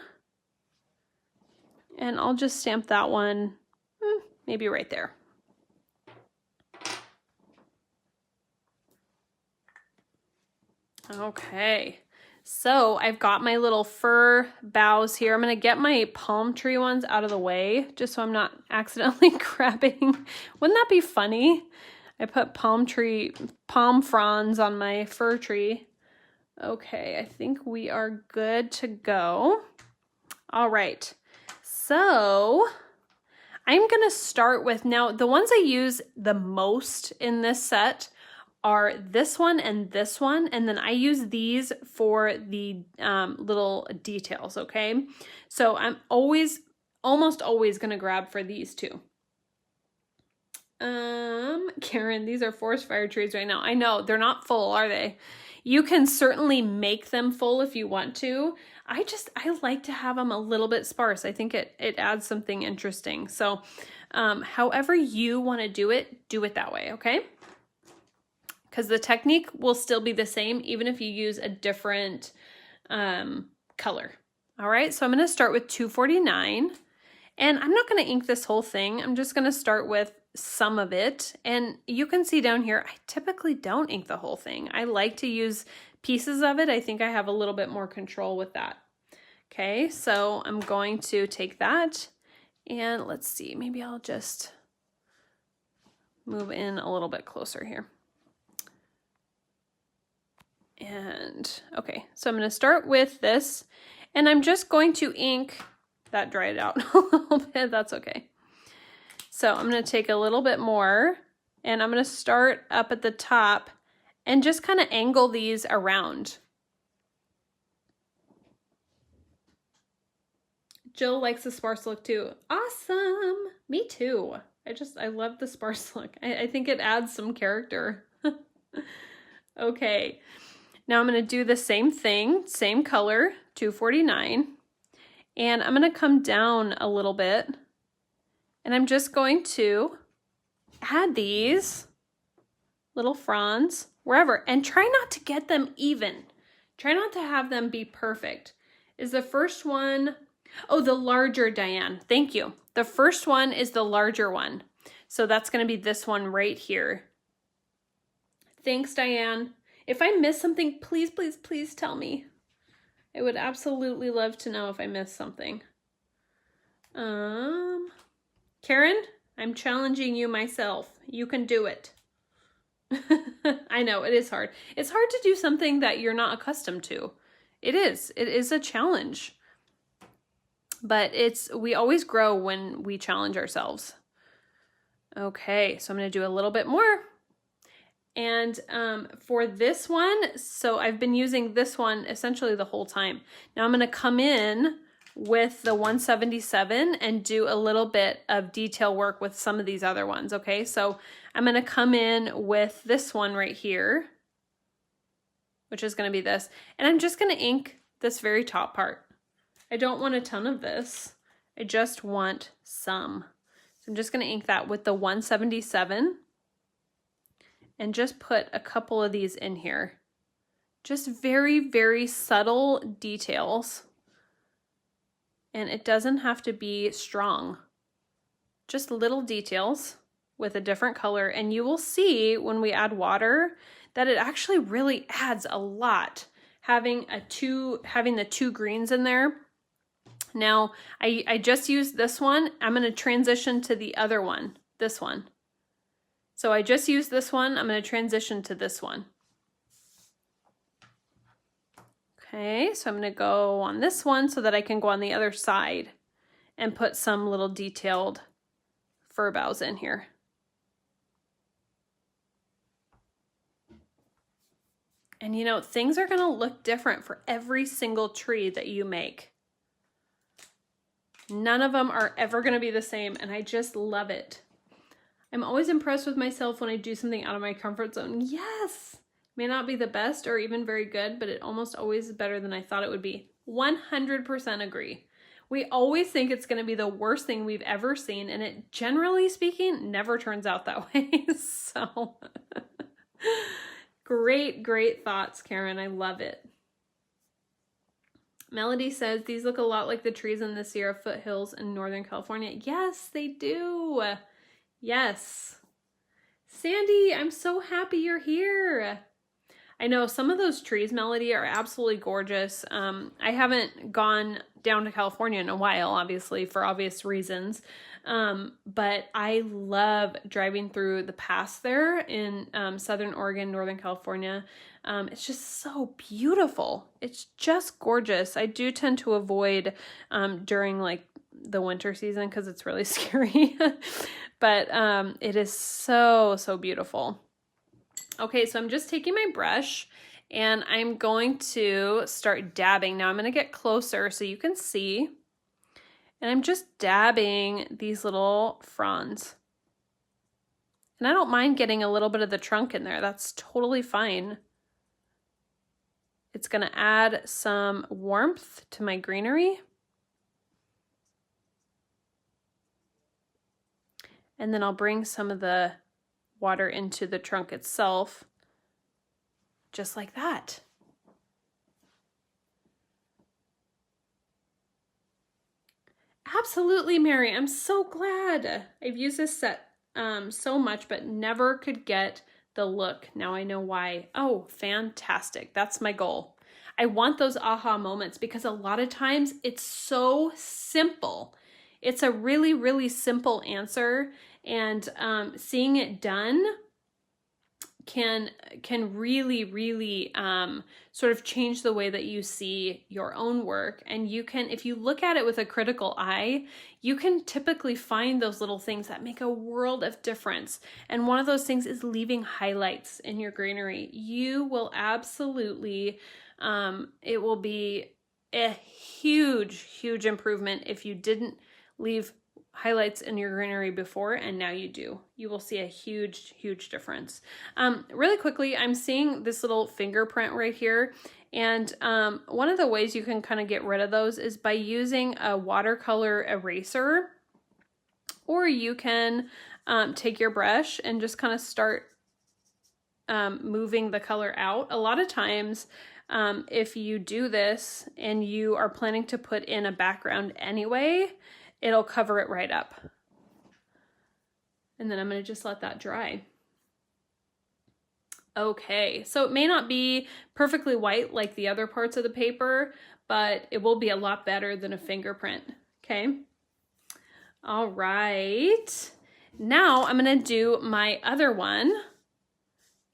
and I'll just stamp that one maybe right there. Okay, so I've got my little fir boughs here. I'm going to get my palm tree ones out of the way just so I'm not accidentally grabbing. Wouldn't that be funny? I put palm fronds on my fir tree. Okay, I think we are good to go. All right, so I'm going to start with, now the ones I use the most in this set are this one, and then I use these for the little details, okay? So I'm almost always gonna grab for these two. Karen, these are forest fire trees right now. I know, they're not full, are they? You can certainly make them full if you want to. I like to have them a little bit sparse. I think it adds something interesting. So however you wanna do it that way, okay? Because the technique will still be the same even if you use a different color. All right, so I'm going to start with 249, and I'm not going to ink this whole thing. I'm just going to start with some of it, and you can see down here, I typically don't ink the whole thing. I like to use pieces of it. I think I have a little bit more control with that. Okay, so I'm going to take that, and let's see, maybe I'll just move in a little bit closer here. And okay, so I'm going to start with this, and I'm just going to ink, that dried out a little bit, that's okay. So I'm going to take a little bit more, and I'm going to start up at the top and just kind of angle these around. Jill likes the sparse look too. Awesome, me too. I love the sparse look. I think it adds some character. Okay. Now I'm going to do the same thing, same color, 249, and I'm going to come down a little bit, and I'm just going to add these little fronds wherever, and try not to get them even. Try not to have them be perfect. Is the first one, oh, the larger, Diane, thank you. The first one is the larger one, so that's going to be this one right here. Thanks, Diane. If I miss something, please, please, please tell me. I would absolutely love to know if I missed something. Karen, I'm challenging you myself. You can do it. I know, it is hard. It's hard to do something that you're not accustomed to. It is a challenge. But we always grow when we challenge ourselves. Okay, so I'm going to do a little bit more. And for this one, so I've been using this one essentially the whole time. Now I'm going to come in with the 177 and do a little bit of detail work with some of these other ones, okay? So I'm going to come in with this one right here, which is going to be this, and I'm just going to ink this very top part. I don't want a ton of this. I just want some. So I'm just going to ink that with the 177. And just put a couple of these in here. Just very, very subtle details. And it doesn't have to be strong. Just little details with a different color. And you will see when we add water that it actually really adds a lot. Having the two greens in there. Now, I just used this one. I'm going to transition to the other one, this one. So I just used this one. I'm going to transition to this one. Okay, so I'm going to go on this one so that I can go on the other side and put some little detailed fir boughs in here. And you know, things are going to look different for every single tree that you make. None of them are ever going to be the same, and I just love it. I'm always impressed with myself when I do something out of my comfort zone. Yes! May not be the best or even very good, but it almost always is better than I thought it would be. 100% agree. We always think it's going to be the worst thing we've ever seen, and it, generally speaking, never turns out that way. So great thoughts, Karen. I love it. Melody says, these look a lot like the trees in the Sierra foothills in Northern California. Yes, they do. Yes. Sandy, I'm so happy you're here. I know some of those trees, Melody, are absolutely gorgeous. I haven't gone down to California in a while, obviously, for obvious reasons. But I love driving through the pass there in Southern Oregon, Northern California. It's just so beautiful. It's just gorgeous. I do tend to avoid during like the winter season because it's really scary. But it is so beautiful. Okay, so I'm just taking my brush and I'm going to start dabbing. Now I'm going to get closer so you can see. And I'm just dabbing these little fronds. And I don't mind getting a little bit of the trunk in there. That's totally fine. It's going to add some warmth to my greenery. And then I'll bring some of the water into the trunk itself, just like that. Absolutely, Mary. I'm so glad. I've used this set so much, but never could get the look. Now I know why. Oh, fantastic. That's my goal. I want those aha moments because a lot of times it's so simple. It's a really simple answer, and seeing it done can really sort of change the way that you see your own work. And you can, if you look at it with a critical eye, you can typically find those little things that make a world of difference. And one of those things is leaving highlights in your greenery. You will absolutely, it will be a huge improvement if you didn't leave highlights in your greenery before and now you do. You will see a huge difference. Really quickly, I'm seeing this little fingerprint right here, and one of the ways you can kind of get rid of those is by using a watercolor eraser, or you can take your brush and just kind of start moving the color out. A lot of times if you do this and you are planning to put in a background anyway, it'll cover it right up. And then I'm going to just let that dry. Okay, so it may not be perfectly white like the other parts of the paper, but it will be a lot better than a fingerprint. Okay. All right. Now I'm going to do my other one.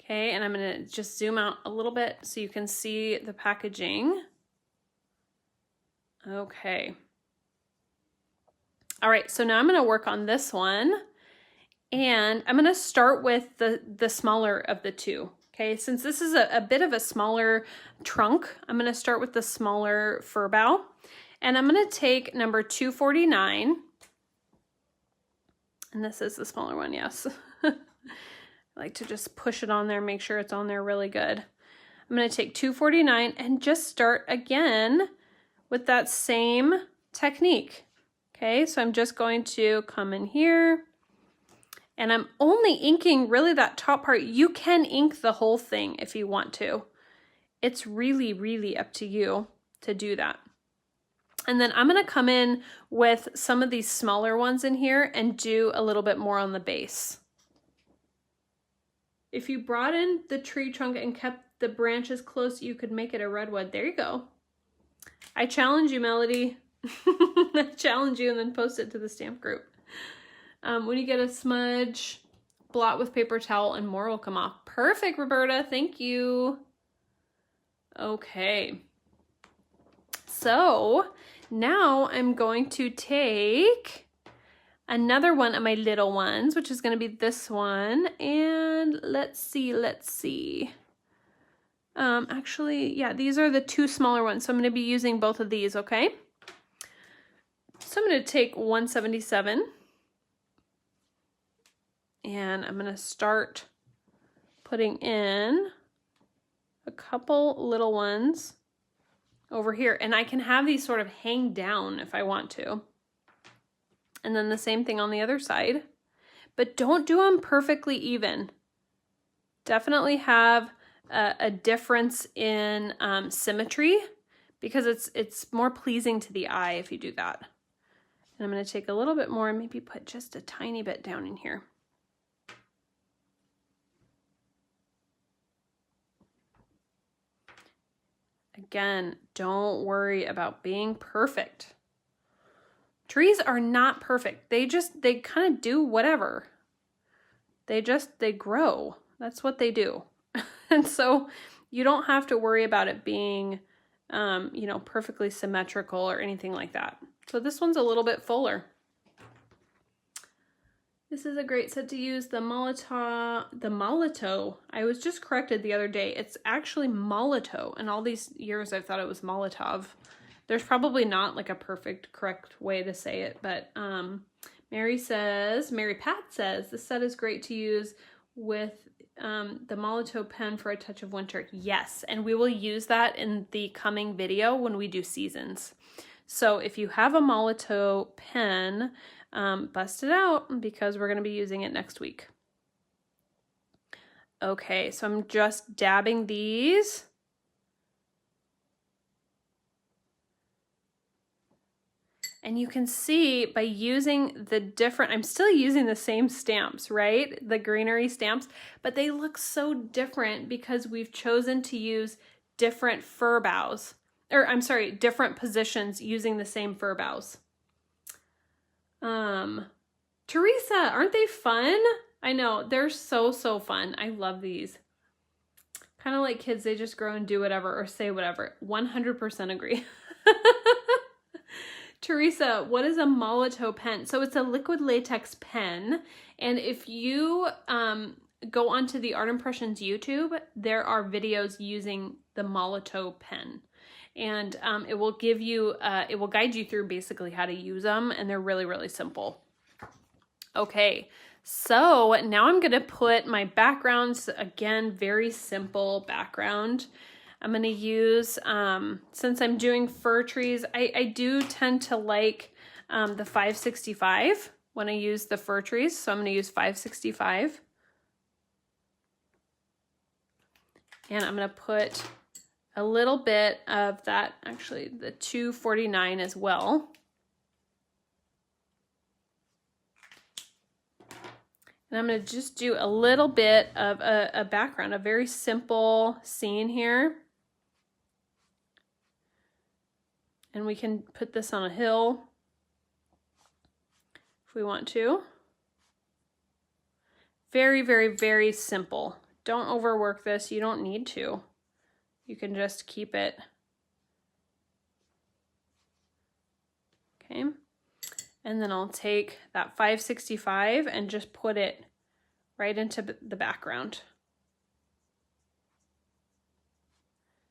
Okay, and I'm going to just zoom out a little bit so you can see the packaging. Okay. All right, so now I'm going to work on this one, and I'm going to start with the smaller of the two. Okay, since this is a bit of a smaller trunk, I'm going to start with the smaller fir bough, and I'm going to take number 249, and this is the smaller one, yes. I like to just push it on there, make sure it's on there really good. I'm going to take 249 and just start again with that same technique. Okay, so I'm just going to come in here, and I'm only inking really that top part. You can ink the whole thing if you want to. It's really up to you to do that. And then I'm going to come in with some of these smaller ones in here and do a little bit more on the base. If you brought in the tree trunk and kept the branches close, you could make it a redwood. There you go. I challenge you, Melody. I challenge you, and then post it to the stamp group. When you get a smudge, blot with paper towel and more will come off. Perfect, Roberta. Thank you. Okay. So now I'm going to take another one of my little ones, which is going to be this one. And let's see. Actually, yeah, these are the two smaller ones. So I'm going to be using both of these, okay? So I'm going to take 177 and I'm going to start putting in a couple little ones over here. And I can have these sort of hang down if I want to. And then the same thing on the other side. But don't do them perfectly even. Definitely have a difference in symmetry, because it's more pleasing to the eye if you do that. And I'm going to take a little bit more and maybe put just a tiny bit down in here. Again, don't worry about being perfect. Trees are not perfect. They kind of do whatever. They grow. That's what they do. And so you don't have to worry about it being, you know, perfectly symmetrical or anything like that. So this one's a little bit fuller. This is a great set to use, the Molotow. I was just corrected the other day. It's actually Molotow. And all these years I've thought it was Molotov. There's probably not like a perfect correct way to say it, but Mary Pat says, this set is great to use with the Molotow pen for a touch of winter. Yes, and we will use that in the coming video when we do seasons. So if you have a Molotow pen, bust it out, because we're going to be using it next week. Okay, so I'm just dabbing these. And you can see by using the different, I'm still using the same stamps, right? The greenery stamps, but they look so different because we've chosen to use different fir boughs, or I'm sorry, different positions using the same fir boughs. Teresa, aren't they fun? I know, they're so fun. I love these. Kind of like kids, they just grow and do whatever or say whatever. 100% agree. Teresa, what is a Molotow pen? So it's a liquid latex pen. And if you go onto the Art Impressions YouTube, there are videos using the Molotow pen. And it will give you, it will guide you through basically how to use them. And they're really simple. Okay, so now I'm gonna put my backgrounds, again, very simple background. I'm going to use, since I'm doing fir trees, I do tend to like the 565 when I use the fir trees. So I'm going to use 565. And I'm going to put a little bit of that, actually the 249 as well. And I'm going to just do a little bit of a background, a very simple scene here. And we can put this on a hill if we want to. Very simple. Don't overwork this. You don't need to. You can just keep it. Okay. And then I'll take that 565 and just put it right into the background.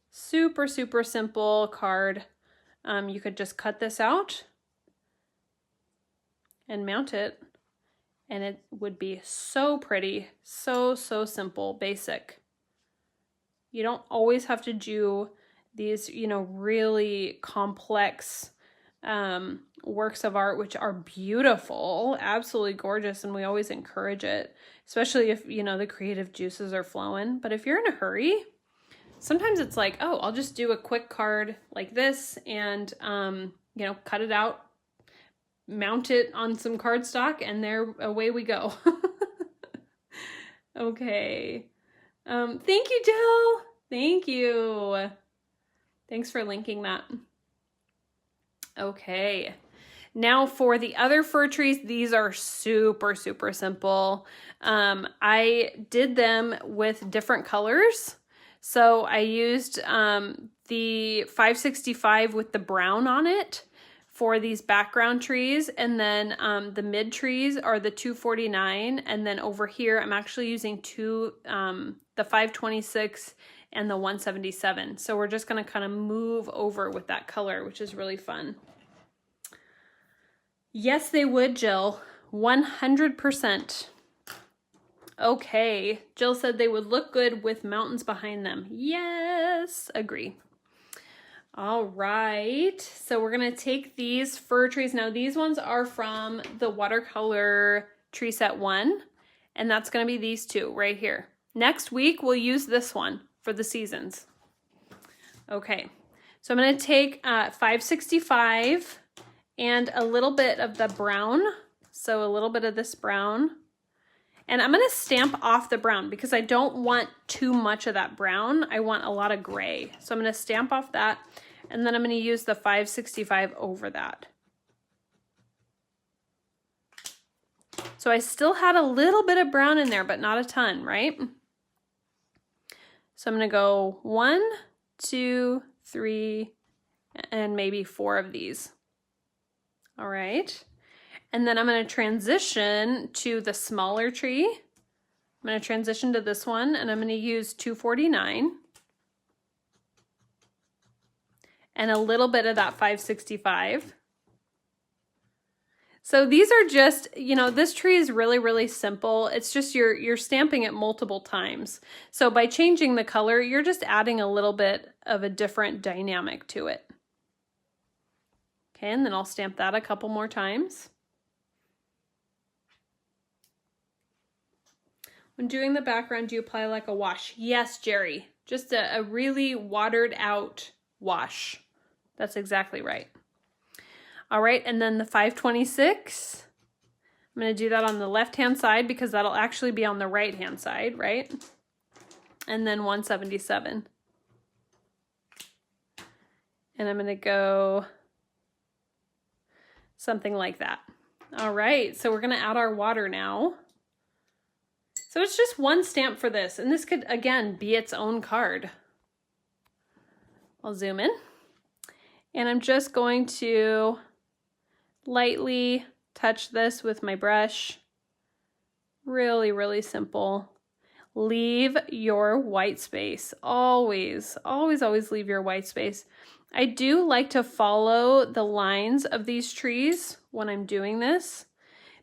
Super simple card. You could just cut this out and mount it, and it would be so pretty, so simple, basic. You don't always have to do these, you know, really complex works of art, which are beautiful, absolutely gorgeous, and we always encourage it, especially if, you know, the creative juices are flowing. But if you're in a hurry, sometimes it's like, oh, I'll just do a quick card like this and, you know, cut it out, mount it on some cardstock, and there away we go. Okay. Thank you, Jill. Thank you. Thanks for linking that. Okay. Now for the other fir trees, these are super simple. I did them with different colors. So I used the 565 with the brown on it for these background trees, and then the mid trees are the 249, and then over here I'm actually using the 526 and the 177. So we're just going to kind of move over with that color, which is really fun. Yes, they would, Jill. 100%. Okay, Jill said they would look good with mountains behind them. Yes, agree. All right, so we're gonna take these fir trees. Now these ones are from the Watercolor Tree Set 1, and that's gonna be these two right here. Next week, we'll use this one for the seasons. Okay, so I'm gonna take 565 and a little bit of the brown, so a little bit of this brown. And I'm gonna stamp off the brown because I don't want too much of that brown. I want a lot of gray. So I'm gonna stamp off that, and then I'm gonna use the 565 over that. So I still had a little bit of brown in there, but not a ton, right? So I'm gonna go 1, 2, 3, and maybe 4 of these. All right. And then I'm going to transition to the smaller tree. I'm going to transition to this one, and I'm going to use 249 and a little bit of that 565. So these are just, you know, this tree is really, really simple. It's just you're stamping it multiple times. So by changing the color, you're just adding a little bit of a different dynamic to it. Okay, and then I'll stamp that a couple more times. When doing the background, do you apply like a wash? Yes, Jerry. Just a really watered out wash. That's exactly right. All right, and then the 526. I'm going to do that on the left-hand side because that'll actually be on the right-hand side, right? And then 177. And I'm going to go something like that. All right, so we're going to add our water now. So it's just one stamp for this, and this could, again, be its own card. I'll zoom in, and I'm just going to lightly touch this with my brush. Really, really simple. Leave your white space. Always, always, always leave your white space. I do like to follow the lines of these trees when I'm doing this,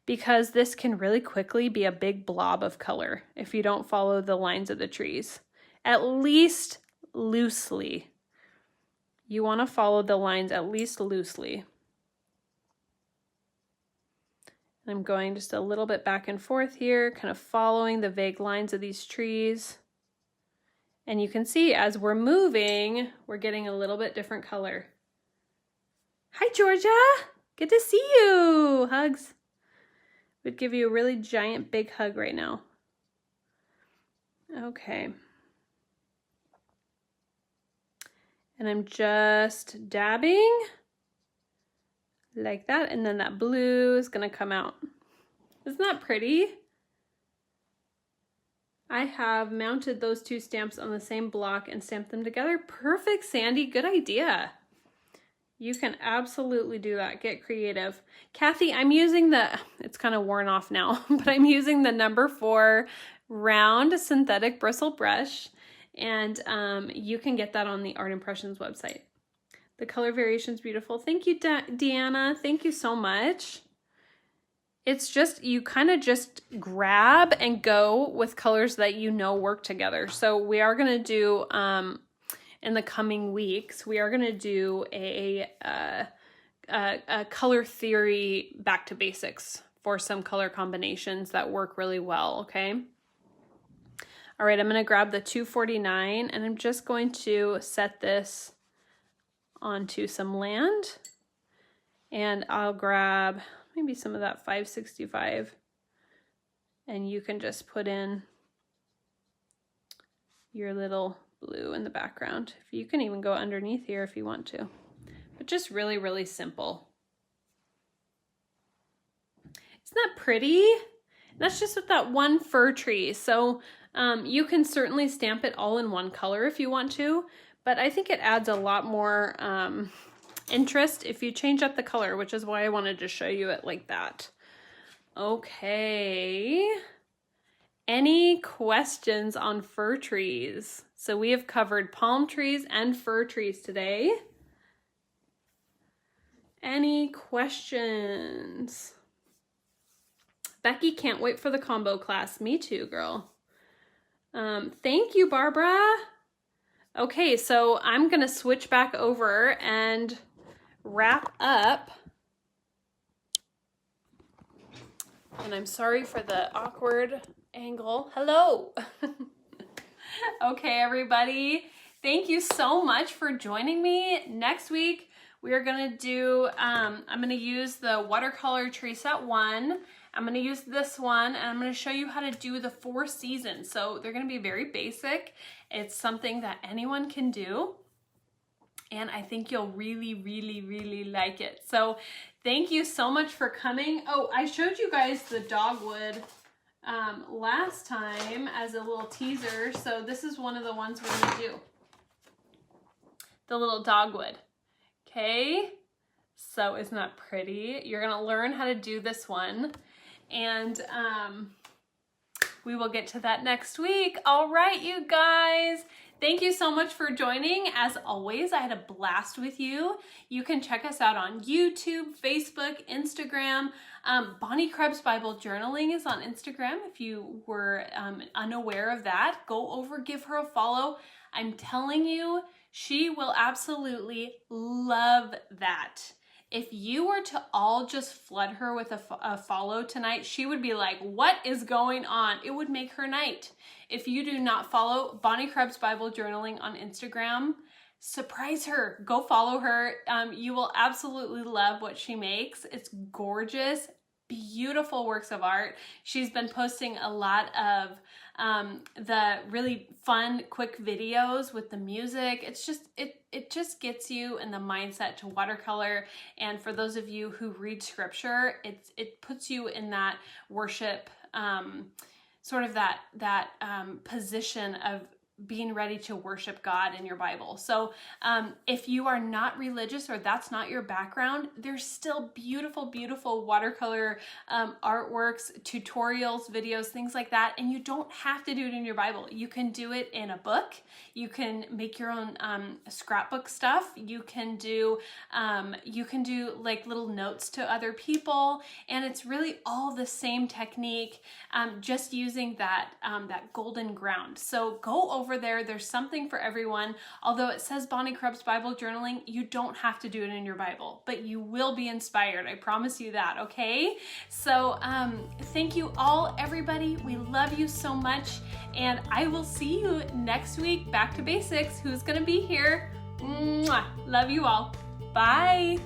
because this can really quickly be a big blob of color if you don't follow the lines of the trees, at least loosely. You want to follow the lines at least loosely. I'm going just a little bit back and forth here, kind of following the vague lines of these trees. And you can see as we're moving, we're getting a little bit different color. Hi, Georgia. Good to see you. Hugs. Would give you a really giant big hug right now. Okay. And I'm just dabbing like that, and then that blue is gonna come out. Isn't that pretty? I have mounted those two stamps on the same block and stamped them together. Perfect, Sandy, good idea. You can absolutely do that. Get creative. Kathy, I'm using the, it's kind of worn off now, but I'm using the number 4 round synthetic bristle brush, and you can get that on the Art Impressions website. The color variation is beautiful. Thank you, Deanna. Thank you so much. It's just, you kind of just grab and go with colors that you know work together. So we are going to do, in the coming weeks, we are going to do a color theory back to basics for some color combinations that work really well, okay? All right, I'm going to grab the 249, and I'm just going to set this onto some land, and I'll grab maybe some of that 565, and you can just put in your little blue in the background. If you can even go underneath here if you want to, but just really, really simple. Isn't that pretty? That's just with that one fir tree. So you can certainly stamp it all in one color if you want to, but I think it adds a lot more interest if you change up the color, which is why I wanted to show you it like that. Okay. Any questions on fir trees? So we have covered palm trees and fir trees today. Any questions? Becky, can't wait for the combo class. Me too, girl. Thank you, Barbara. Okay, so I'm gonna switch back over and wrap up. And I'm sorry for the awkward angle. Hello. Okay, everybody. Thank you so much for joining me. Next week, we are gonna do, I'm gonna use the Watercolor Tree Set 1. I'm gonna use this one, and I'm gonna show you how to do the 4 seasons. So they're gonna be very basic. It's something that anyone can do, and I think you'll really, really, really like it. So thank you so much for coming. Oh, I showed you guys the Dogwood last time as a little teaser. So this is one of the ones we're gonna do. The little Dogwood. Okay, so isn't that pretty? You're gonna learn how to do this one, and we will get to that next week. All right, you guys. Thank you so much for joining. As always, I had a blast with you. You can check us out on YouTube, Facebook, Instagram. Bonnie Krebs Bible Journaling is on Instagram. If you were unaware of that, go over, give her a follow. I'm telling you, she will absolutely love that. If you were to all just flood her with a follow tonight, she would be like, what is going on? It would make her night. If you do not follow Bonnie Krebs Bible Journaling on Instagram, surprise her. Go follow her. You will absolutely love what she makes. It's gorgeous, beautiful works of art. She's been posting a lot of the really fun, quick videos with the music. It's just, it just gets you in the mindset to watercolor. And for those of you who read scripture, it puts you in that worship, sort of that position of being ready to worship God in your Bible. So if you are not religious or that's not your background, there's still beautiful, beautiful watercolor artworks, tutorials, videos, things like that. And you don't have to do it in your Bible. You can do it in a book. You can make your own scrapbook stuff. You can do like little notes to other people. And it's really all the same technique, just using that golden ground. So go over there. There's something for everyone. Although it says Bonnie Krebs Bible Journaling, you don't have to do it in your Bible, but you will be inspired. I promise you that, okay? So thank you all, everybody. We love you so much, and I will see you next week. Back to basics. Who's gonna be here? Mwah. Love you all. Bye.